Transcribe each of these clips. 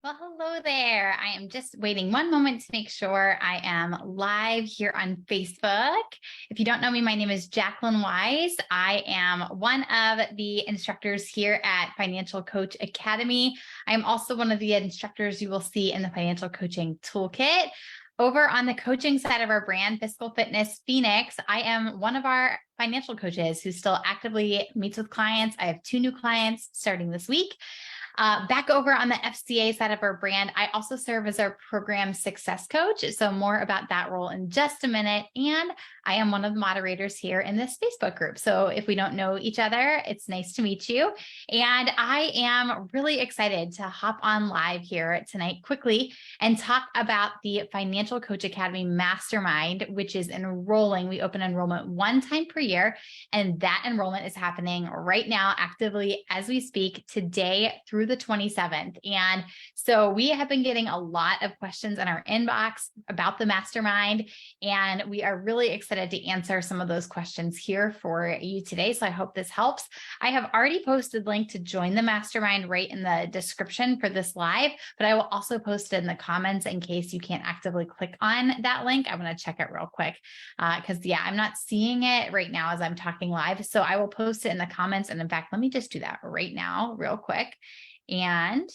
Well, hello there. I am just waiting one moment to make sure I am live here on Facebook. If you don't know me, my name is Jacqueline Wise. I am one of the instructors here at Financial Coach Academy. I am also one of the instructors you will see in the Financial Coaching Toolkit. Over on the coaching side of our brand, Fiscal Fitness Phoenix, I am one of our financial coaches who still actively meets with clients. I have 2 new clients starting this week. Back over on the FCA side of our brand, I also serve as our program success coach. So more about that role in just a minute. And I am one of the moderators here in this Facebook group. So if we don't know each other, it's nice to meet you. And I am really excited to hop on live here tonight quickly and talk about the Financial Coach Academy Mastermind, which is enrolling. We open enrollment 1 time per year, and that enrollment is happening right now actively as we speak today through the 27th. And so we have been getting a lot of questions in our inbox about the mastermind, and we are really excited to answer some of those questions here for you today. So I hope this helps. I have already posted the link to join the mastermind right in the description for this live, but I will also post it in the comments in case you can't actively click on that link. I'm going to check it real quick because I'm not seeing it right now as I'm talking live. So I will post it in the comments. And in fact, let me just do that right now real quick. And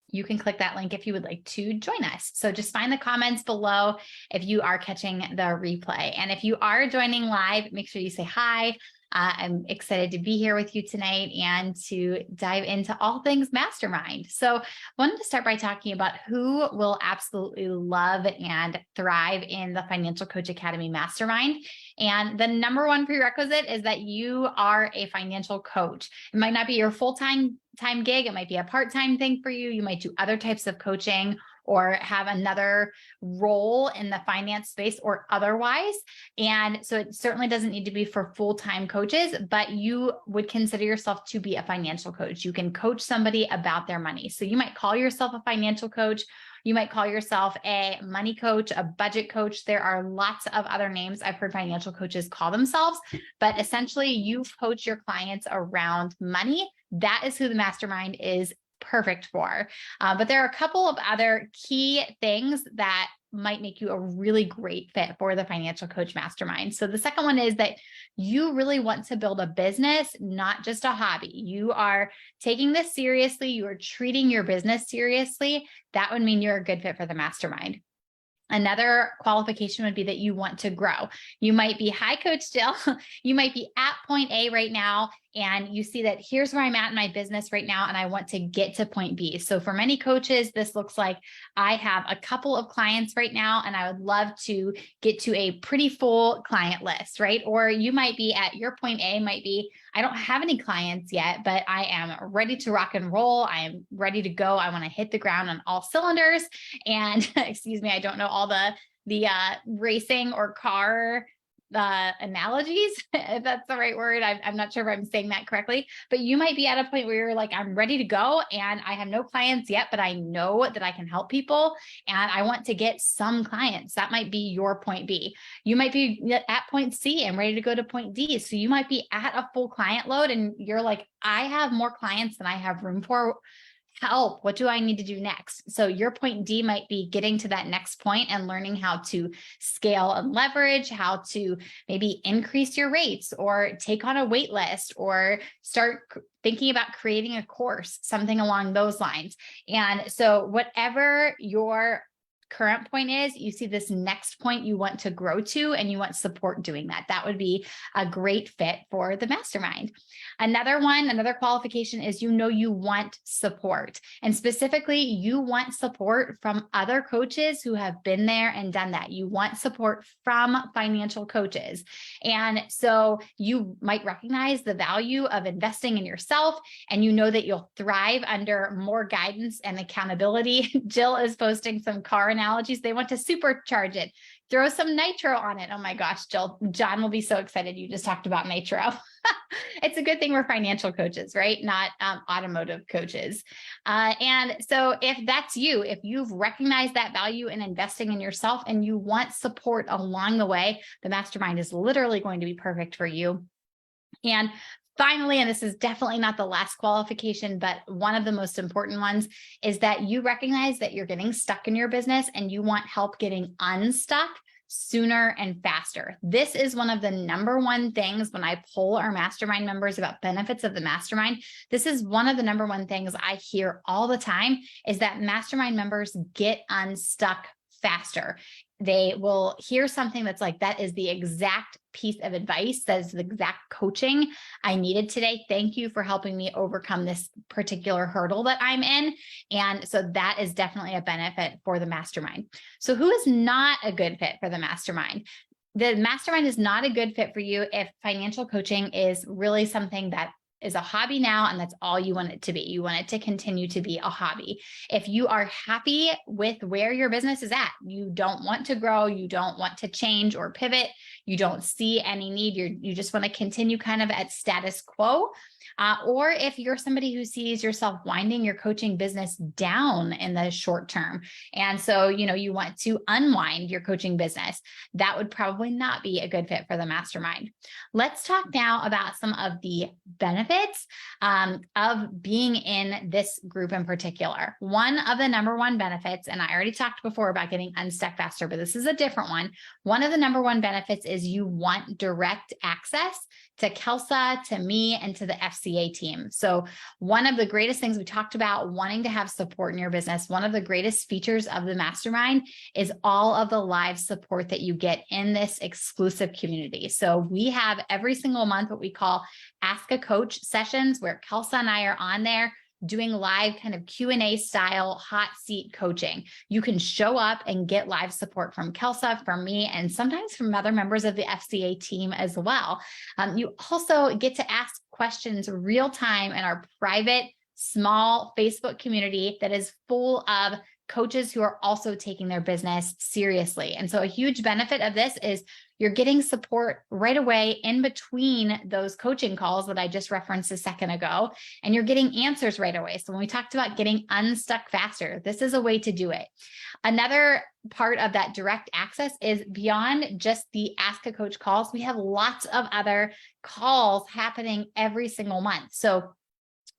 you can click that link if you would like to join us. So just find the comments below if you are catching the replay. And if you are joining live, make sure you say hi. I'm excited to be here with you tonight and to dive into all things mastermind. So I wanted to start by talking about who will absolutely love and thrive in the Financial Coach Academy Mastermind. And the number one prerequisite is that you are a financial coach. It might not be your full-time gig. It might be a part-time thing for you. You might do other types of coaching or have another role in the finance space or otherwise. And so it certainly doesn't need to be for full-time coaches, but you would consider yourself to be a financial coach. You can coach somebody about their money. So you might call yourself a financial coach. You might call yourself a money coach, a budget coach. There are lots of other names I've heard financial coaches call themselves, but essentially you coach your clients around money. That is who the mastermind is perfect for. But there are a couple of other key things that might make you a really great fit for the Financial Coach Mastermind. So the second one is that you really want to build a business, not just a hobby. You are taking this seriously. You are treating your business seriously. That would mean you're a good fit for the mastermind. Another qualification would be that you want to grow. You might be, hi, Coach Jill. You might be at point A right now, and you see that here's where I'm at in my business right now, and I want to get to point B. So for many coaches, this looks like I have a couple of clients right now, and I would love to get to a pretty full client list, right? Or you might be at your point A, might be, I don't have any clients yet, but I am ready to rock and roll. I am ready to go. I want to hit the ground on all cylinders. And excuse me, I don't know all the racing or car analogies, if that's the right word. I'm not sure if I'm saying that correctly, but you might be at a point where you're like, I'm ready to go and I have no clients yet, but I know that I can help people and I want to get some clients. That might be your point B. You might be at point C and ready to go to point D. So you might be at a full client load and you're like, I have more clients than I have room for. Help. What do I need to do next? So your point D might be getting to that next point and learning how to scale and leverage, how to maybe increase your rates or take on a wait list or start thinking about creating a course, something along those lines. And so whatever your current point is, you see this next point you want to grow to and you want support doing that. That would be a great fit for the mastermind. Another qualification is, you want support, and specifically you want support from other coaches who have been there and done that. You want support from financial coaches. And so you might recognize the value of investing in yourself, and you know that you'll thrive under more guidance and accountability. Jill is posting some car analogies. They want to supercharge it. Throw some nitro on it. Oh my gosh, Jill, John will be so excited you just talked about nitro. It's a good thing we're financial coaches, right? Not automotive coaches. And so if that's you, if you've recognized that value in investing in yourself and you want support along the way, the mastermind is literally going to be perfect for you. And Finally, and this is definitely not the last qualification, but one of the most important ones is that you recognize that you're getting stuck in your business and you want help getting unstuck sooner and faster. This is one of the number one things when I poll our mastermind members about benefits of the mastermind. This is one of the number one things I hear all the time is that mastermind members get unstuck faster. They will hear something that's like, that is the exact piece of advice, that is the exact coaching I needed today. Thank you for helping me overcome this particular hurdle that I'm in. And so that is definitely a benefit for the mastermind. So who is not a good fit for the mastermind? The mastermind is not a good fit for you if financial coaching is really something that is a hobby now, and that's all you want it to be. You want it to continue to be a hobby. If you are happy with where your business is at, you don't want to grow, you don't want to change or pivot, you don't see any need, you just want to continue kind of at status quo. Or if you're somebody who sees yourself winding your coaching business down in the short term, and so, you want to unwind your coaching business, that would probably not be a good fit for the mastermind. Let's talk now about some of the benefits of being in this group in particular. One of the number one benefits, and I already talked before about getting unstuck faster, but this is a different one. One of the number one benefits is you want direct access to Kelsa, to me, and to the FCA team. So one of the greatest things we talked about wanting to have support in your business, one of the greatest features of the mastermind is all of the live support that you get in this exclusive community. So we have every single month what we call Ask a Coach sessions, where Kelsa and I are on there doing live kind of Q&A style hot seat coaching. You can show up and get live support from Kelsa, from me, and sometimes from other members of the FCA team as well. You also get to ask questions real time in our private, small Facebook community that is full of coaches who are also taking their business seriously. And so a huge benefit of this is you're getting support right away in between those coaching calls that I just referenced a second ago, and you're getting answers right away. So when we talked about getting unstuck faster, this is a way to do it. Another part of that direct access is beyond just the Ask a Coach calls. We have lots of other calls happening every single month. So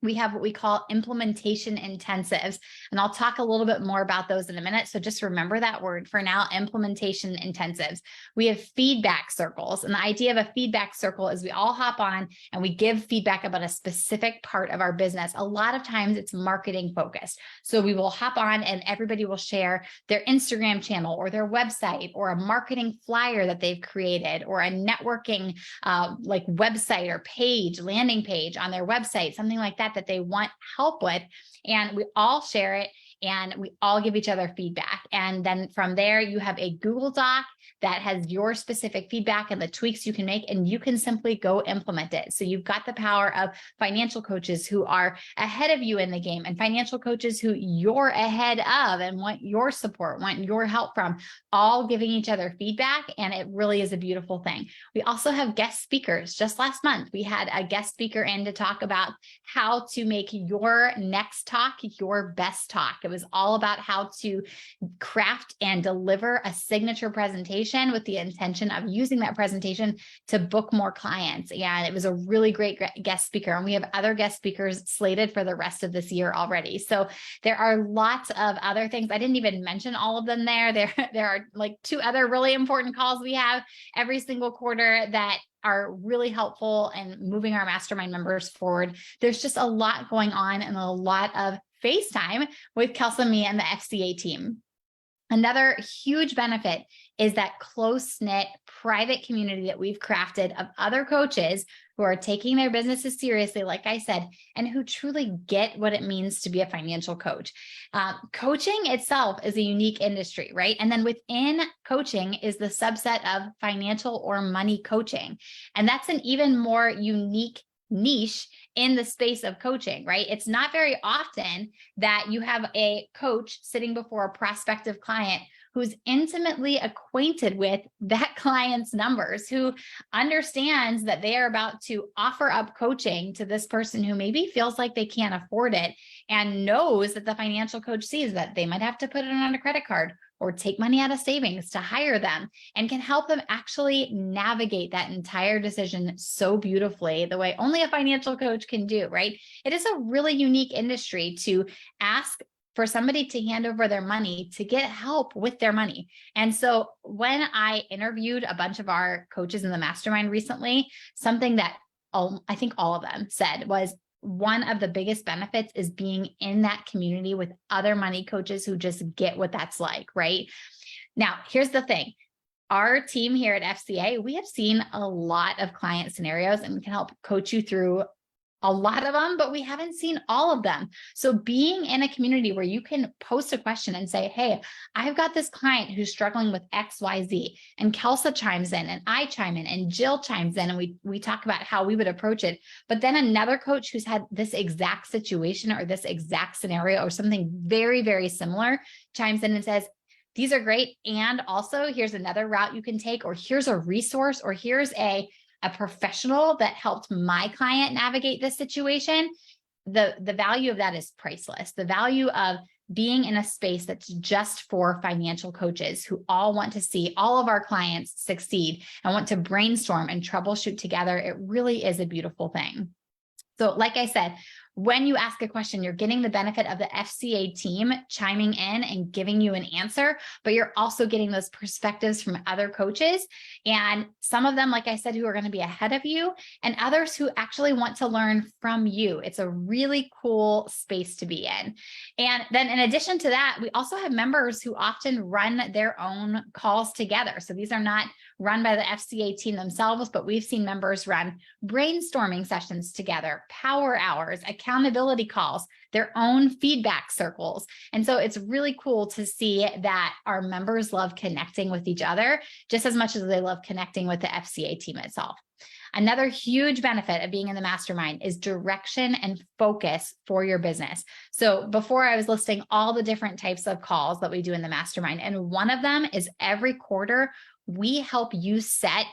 we have what we call implementation intensives, and I'll talk a little bit more about those in a minute. So just remember that word for now, implementation intensives. We have feedback circles, and the idea of a feedback circle is we all hop on and we give feedback about a specific part of our business. A lot of times it's marketing focused. So we will hop on and everybody will share their Instagram channel or their website or a marketing flyer that they've created or a networking like website or page, landing page on their website, something like that they want help with. And we all share it and we all give each other feedback. And then from there, you have a Google Doc that has your specific feedback and the tweaks you can make, and you can simply go implement it. So you've got the power of financial coaches who are ahead of you in the game and financial coaches who you're ahead of and want your support, want your help from, all giving each other feedback. And it really is a beautiful thing. We also have guest speakers. Just last month, we had a guest speaker in to talk about how to make your next talk your best talk. It was all about how to craft and deliver a signature presentation with the intention of using that presentation to book more clients. And it was a really great guest speaker. And we have other guest speakers slated for the rest of this year already. So there are lots of other things. I didn't even mention all of them there. There are like 2 other really important calls we have every single quarter that are really helpful in moving our mastermind members forward. There's just a lot going on and a lot of FaceTime with Kelsa, me, and the FCA team. Another huge benefit is that close-knit private community that we've crafted of other coaches who are taking their businesses seriously, like I said, and who truly get what it means to be a financial coach. Coaching itself is a unique industry, right? And then within coaching is the subset of financial or money coaching. And that's an even more unique niche in the space of coaching, right? It's not very often that you have a coach sitting before a prospective client who's intimately acquainted with that client's numbers, who understands that they are about to offer up coaching to this person who maybe feels like they can't afford it, and knows that the financial coach sees that they might have to put it on a credit card or take money out of savings to hire them, and can help them actually navigate that entire decision so beautifully, the way only a financial coach can do, right? It is a really unique industry to ask for somebody to hand over their money to get help with their money. And so when I interviewed a bunch of our coaches in the mastermind recently, something that I think all of them said was, one of the biggest benefits is being in that community with other money coaches who just get what that's like, right? Now, here's the thing. Our team here at FCA, we have seen a lot of client scenarios and can help coach you through a lot of them, but we haven't seen all of them. So being in a community where you can post a question and say, hey, I've got this client who's struggling with XYZ, and Kelsa chimes in and I chime in and Jill chimes in, and we talk about how we would approach it. But then another coach who's had this exact situation or this exact scenario or something very, very similar chimes in and says, these are great. And also here's another route you can take, or here's a resource, or here's a professional that helped my client navigate this situation. The value of that is priceless. The value of being in a space that's just for financial coaches who all want to see all of our clients succeed and want to brainstorm and troubleshoot together. It really is a beautiful thing. So like I said, when you ask a question, you're getting the benefit of the FCA team chiming in and giving you an answer, but you're also getting those perspectives from other coaches. And some of them, like I said, who are going to be ahead of you, and others who actually want to learn from you. It's a really cool space to be in. And then in addition to that, we also have members who often run their own calls together. So these are not run by the FCA team themselves, but we've seen members run brainstorming sessions together, power hours, accountability calls, their own feedback circles. And so it's really cool to see that our members love connecting with each other just as much as they love connecting with the FCA team itself. Another huge benefit of being in the mastermind is direction and focus for your business. So before, I was listing all the different types of calls that we do in the mastermind, and one of them is every quarter we help you set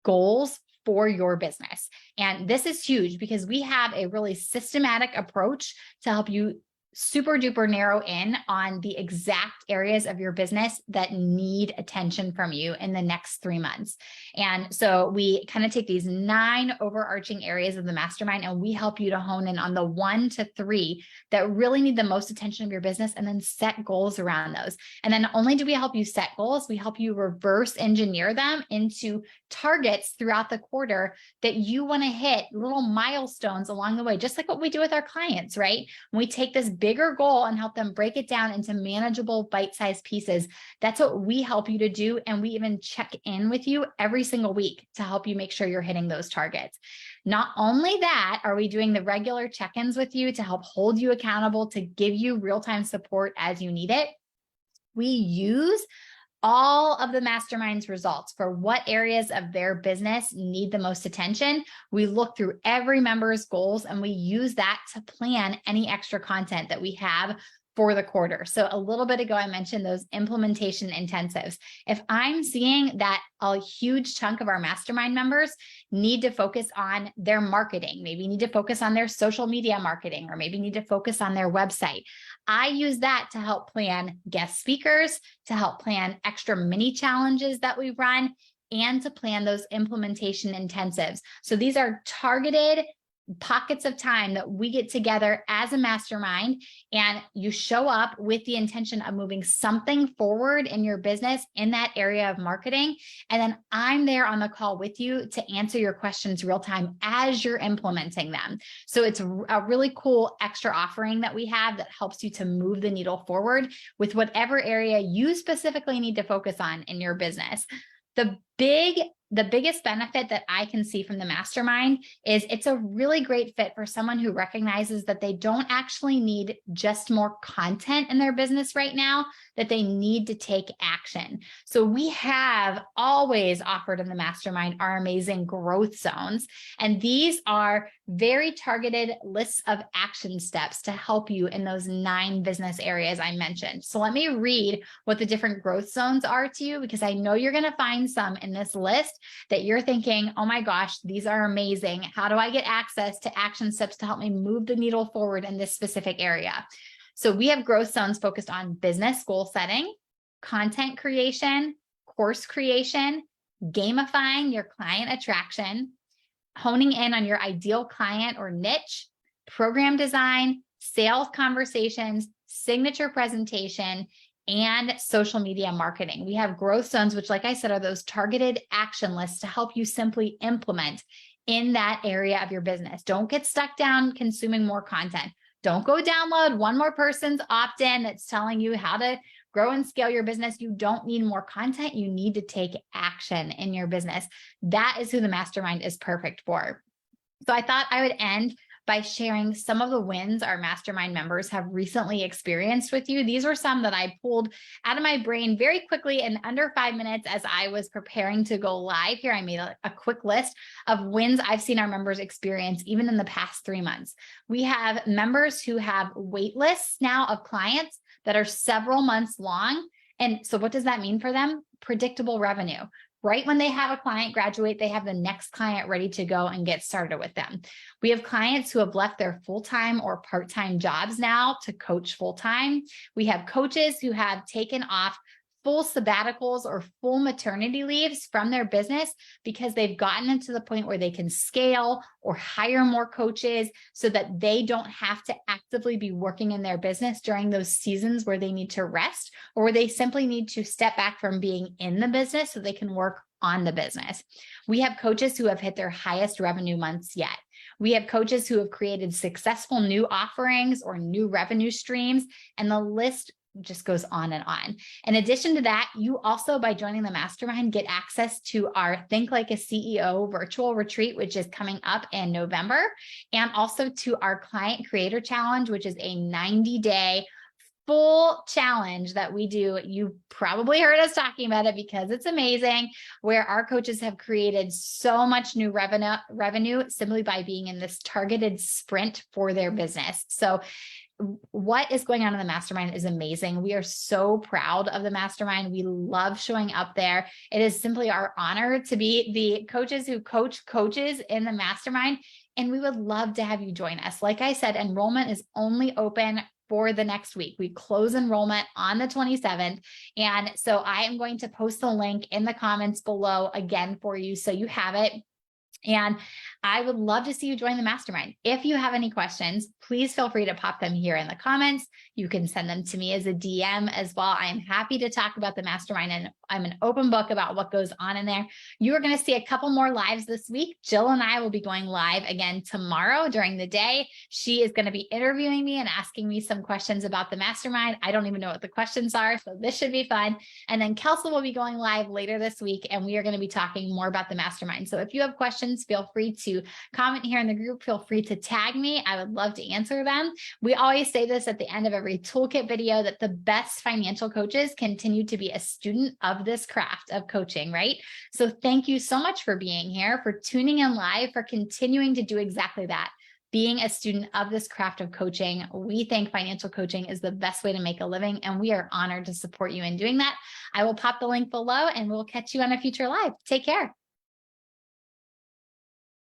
goals for your business. And this is huge because we have a really systematic approach to help you super duper narrow in on the exact areas of your business that need attention from you in the next 3 months. And so we kind of take these 9 overarching areas of the mastermind, and we help you to hone in on the 1 to 3 that really need the most attention of your business, and then set goals around those. And then not only do we help you set goals, we help you reverse engineer them into targets throughout the quarter that you want to hit, little milestones along the way, just like what we do with our clients, right? When we take this bigger goal and help them break it down into manageable bite-sized pieces, that's what we help you to do. And we even check in with you every single week to help you make sure you're hitting those targets. Not only that, are we doing the regular check-ins with you to help hold you accountable, to give you real-time support as you need it. We use all of the mastermind's results for what areas of their business need the most attention. We look through every member's goals, and we use that to plan any extra content that we have for the quarter. So a little bit ago, I mentioned those implementation intensives. If I'm seeing that a huge chunk of our mastermind members need to focus on their marketing, maybe need to focus on their social media marketing, or maybe need to focus on their website, I use that to help plan guest speakers, to help plan extra mini challenges that we run, and to plan those implementation intensives. So these are targeted pockets of time that we get together as a mastermind, and you show up with the intention of moving something forward in your business in that area of marketing. And then I'm there on the call with you to answer your questions real time as you're implementing them. So it's a really cool extra offering that we have that helps you to move the needle forward with whatever area you specifically need to focus on in your business. The big the biggest benefit that I can see from the mastermind is it's a really great fit for someone who recognizes that they don't actually need just more content in their business right now, that they need to take action. So we have always offered in the mastermind our amazing growth zones. And these are very targeted lists of action steps to help you in those 9 business areas I mentioned. So let me read what the different growth zones are to you, because I know you're going to find some in this list that you're thinking, oh my gosh, these are amazing. How do I get access to action steps to help me move the needle forward in this specific area? So we have growth zones focused on business goal setting, content creation, course creation, gamifying your client attraction, honing in on your ideal client or niche, program design, sales conversations, signature presentation, and social media marketing. We have growth zones, which, like I said, are those targeted action lists to help you simply implement in that area of your business. Don't get stuck down consuming more content. Don't go download one more person's opt-in that's telling you how to grow and scale your business. You don't need more content. You need to take action in your business. That is who the mastermind is perfect for. So I thought I would end by sharing some of the wins our mastermind members have recently experienced with you. These were some that I pulled out of my brain very quickly in under 5 minutes as I was preparing to go live here. I made a quick list of wins I've seen our members experience even in the past 3 months. We have members who have wait lists now of clients that are several months long. And so what does that mean for them? Predictable revenue. Right when they have a client graduate, they have the next client ready to go and get started with them. We have clients who have left their full-time or part-time jobs now to coach full-time. We have coaches who have taken off full sabbaticals or full maternity leaves from their business because they've gotten into the point where they can scale or hire more coaches so that they don't have to actively be working in their business during those seasons where they need to rest, or where they simply need to step back from being in the business so they can work on the business. We have coaches who have hit their highest revenue months yet. We have coaches who have created successful new offerings or new revenue streams, and the list just goes on and on. In addition to that, you also, by joining the mastermind, get access to our Think Like a CEO virtual retreat, which is coming up in November, and also to our Client Creator Challenge, which is a 90-day full challenge that we do. You probably heard us talking about it because it's amazing, where our coaches have created so much new revenue simply by being in this targeted sprint for their business. So what is going on in the mastermind is amazing. We are so proud of the mastermind. We love showing up there. It is simply our honor to be the coaches who coach coaches in the mastermind. And we would love to have you join us. Like I said, enrollment is only open for the next week. We close enrollment on the 27th. And so I am going to post the link in the comments below again for you, so you have it. And I would love to see you join the mastermind. If you have any questions, please feel free to pop them here in the comments. You can send them to me as a DM as well. I am happy to talk about the mastermind, and I'm an open book about what goes on in there. You are going to see a couple more lives this week. Jill and I will be going live again tomorrow during the day. She is going to be interviewing me and asking me some questions about the mastermind. I don't even know what the questions are, so this should be fun. And then Kelsey will be going live later this week, and we are going to be talking more about the mastermind. So if you have questions, feel free to comment here in the group. Feel free to tag me. I would love to answer them. We always say this at the end of every toolkit video, that the best financial coaches continue to be a student of this craft of coaching, right? So thank you so much for being here, for tuning in live, for continuing to do exactly that. Being a student of this craft of coaching. We think financial coaching is the best way to make a living, and we are honored to support you in doing that. I will pop the link below, and we'll catch you on a future live. Take care.